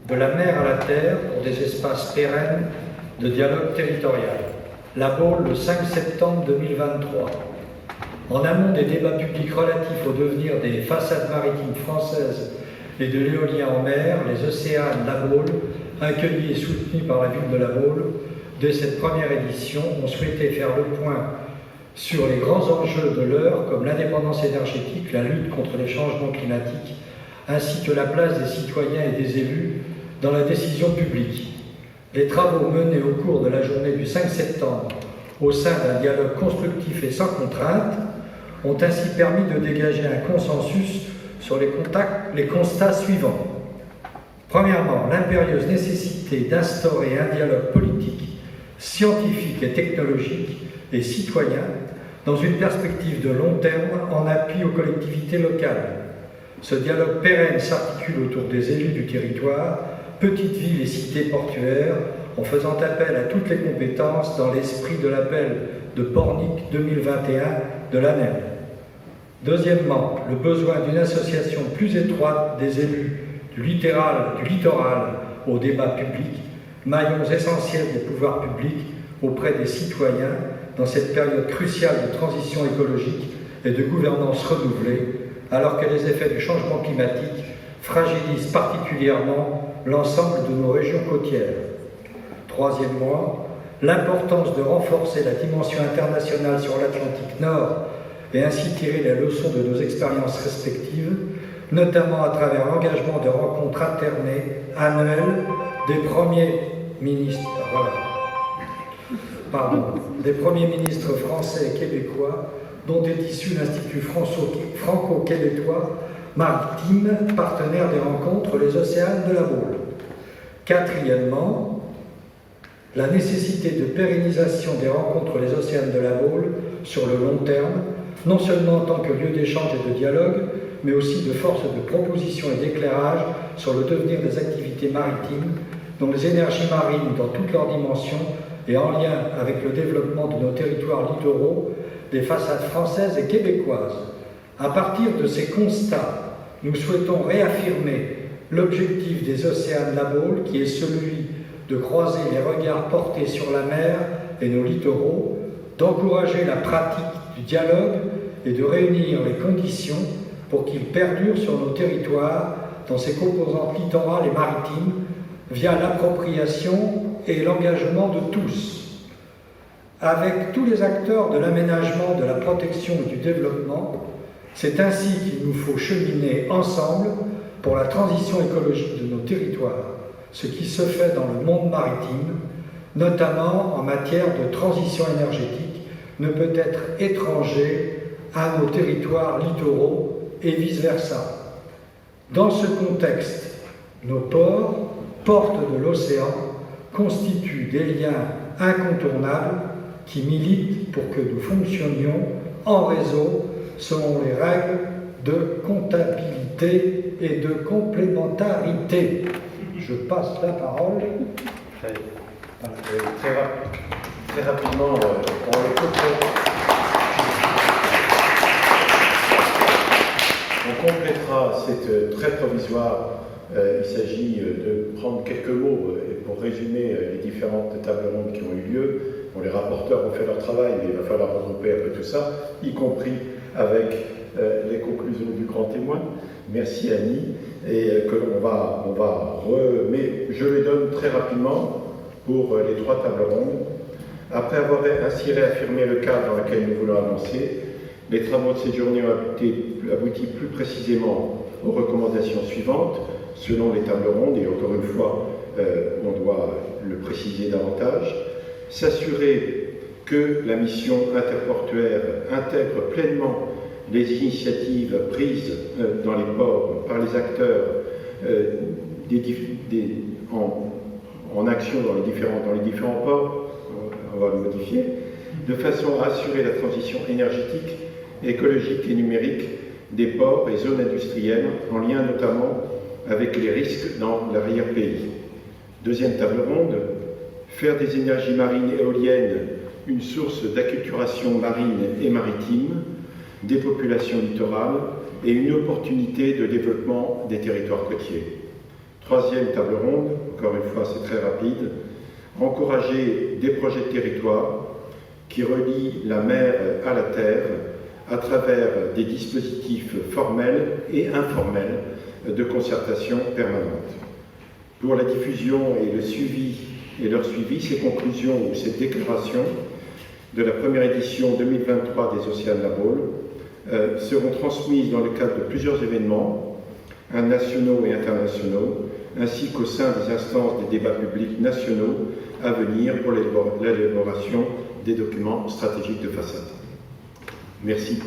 de la mer à la terre pour des espaces pérennes de dialogue territorial. La Baule, le 5 septembre 2023. En amont des débats publics relatifs au devenir des façades maritimes françaises et de l'éolien en mer, les Océanes La Baule, accueillis et soutenus par la ville de La Baule, dès cette première édition, ont souhaité faire le point sur les grands enjeux de l'heure comme l'indépendance énergétique, la lutte contre les changements climatiques, ainsi que la place des citoyens et des élus dans la décision publique. Les travaux menés au cours de la journée du 5 septembre au sein d'un dialogue constructif et sans contrainte ont ainsi permis de dégager un consensus sur les constats suivants. Premièrement, l'impérieuse nécessité d'instaurer un dialogue politique, scientifique et technologique et citoyen dans une perspective de long terme en appui aux collectivités locales. Ce dialogue pérenne s'articule autour des élus du territoire, petites villes et cités portuaires, en faisant appel à toutes les compétences dans l'esprit de l'appel de Pornic 2021 de l'ANEM. Deuxièmement, le besoin d'une association plus étroite des élus du littoral au débat public, maillons essentiels des pouvoirs publics auprès des citoyens dans cette période cruciale de transition écologique et de gouvernance renouvelée, alors que les effets du changement climatique fragilisent particulièrement l'ensemble de nos régions côtières. Troisièmement, l'importance de renforcer la dimension internationale sur l'Atlantique Nord et ainsi tirer les leçons de nos expériences respectives, notamment à travers l'engagement de rencontres annuelles des premiers ministres, des premiers ministres français et québécois, dont est issu l'Institut franco-québécois maritime, partenaire des rencontres Les Océanes de La Baule. Quatrièmement, la nécessité de pérennisation des rencontres Les Océanes de La Baule sur le long terme, non seulement en tant que lieu d'échange et de dialogue, mais aussi de force de proposition et d'éclairage sur le devenir des activités maritimes, dont les énergies marines dans toutes leurs dimensions et en lien avec le développement de nos territoires littoraux, des façades françaises et québécoises. À partir de ces constats, nous souhaitons réaffirmer l'objectif des Océanes La Baule, qui est celui de croiser les regards portés sur la mer et nos littoraux, d'encourager la pratique du dialogue et de réunir les conditions pour qu'il perdure sur nos territoires dans ses composantes littorales et maritimes via l'appropriation et l'engagement de tous. Avec tous les acteurs de l'aménagement, de la protection et du développement, c'est ainsi qu'il nous faut cheminer ensemble pour la transition écologique de nos territoires, ce qui se fait dans le monde maritime, notamment en matière de transition énergétique, ne peut être étranger à nos territoires littoraux et vice-versa. Dans ce contexte, nos ports, portes de l'océan, constituent des liens incontournables qui militent pour que nous fonctionnions en réseau selon les règles de comptabilité et de complémentarité. Je passe la parole. Très rapidement, on complétera cette très provisoire. Il s'agit de prendre quelques mots pour résumer les différentes tables rondes qui ont eu lieu. Bon, les rapporteurs ont fait leur travail, mais il va falloir regrouper un peu tout ça, y compris avec les conclusions du grand témoin. Merci Annie, et que l'on va mais je les donne très rapidement pour les trois tables rondes. Après avoir ainsi réaffirmé le cadre dans lequel nous voulons avancer, les travaux de cette journée ont abouti plus précisément aux recommandations suivantes, selon les tables rondes, et encore une fois, on doit le préciser davantage. S'assurer que la mission interportuaire intègre pleinement les initiatives prises dans les ports par les acteurs en action dans les différents ports, on va le modifier, de façon à assurer la transition énergétique, écologique et numérique des ports et zones industrielles, en lien notamment avec les risques dans l'arrière-pays. Deuxième table ronde, faire des énergies marines et éoliennes une source d'acculturation marine et maritime, des populations littorales et une opportunité de développement des territoires côtiers. Troisième table ronde, encore une fois c'est très rapide, encourager des projets de territoire qui relient la mer à la terre à travers des dispositifs formels et informels de concertation permanente. Pour la diffusion et le suivi et leur suivi, ces conclusions ou ces déclarations de la première édition 2023 des Océanes La Baule seront transmises dans le cadre de plusieurs événements, nationaux et internationaux, ainsi qu'au sein des instances des débats publics nationaux à venir pour l'élaboration des documents stratégiques de façade. Merci.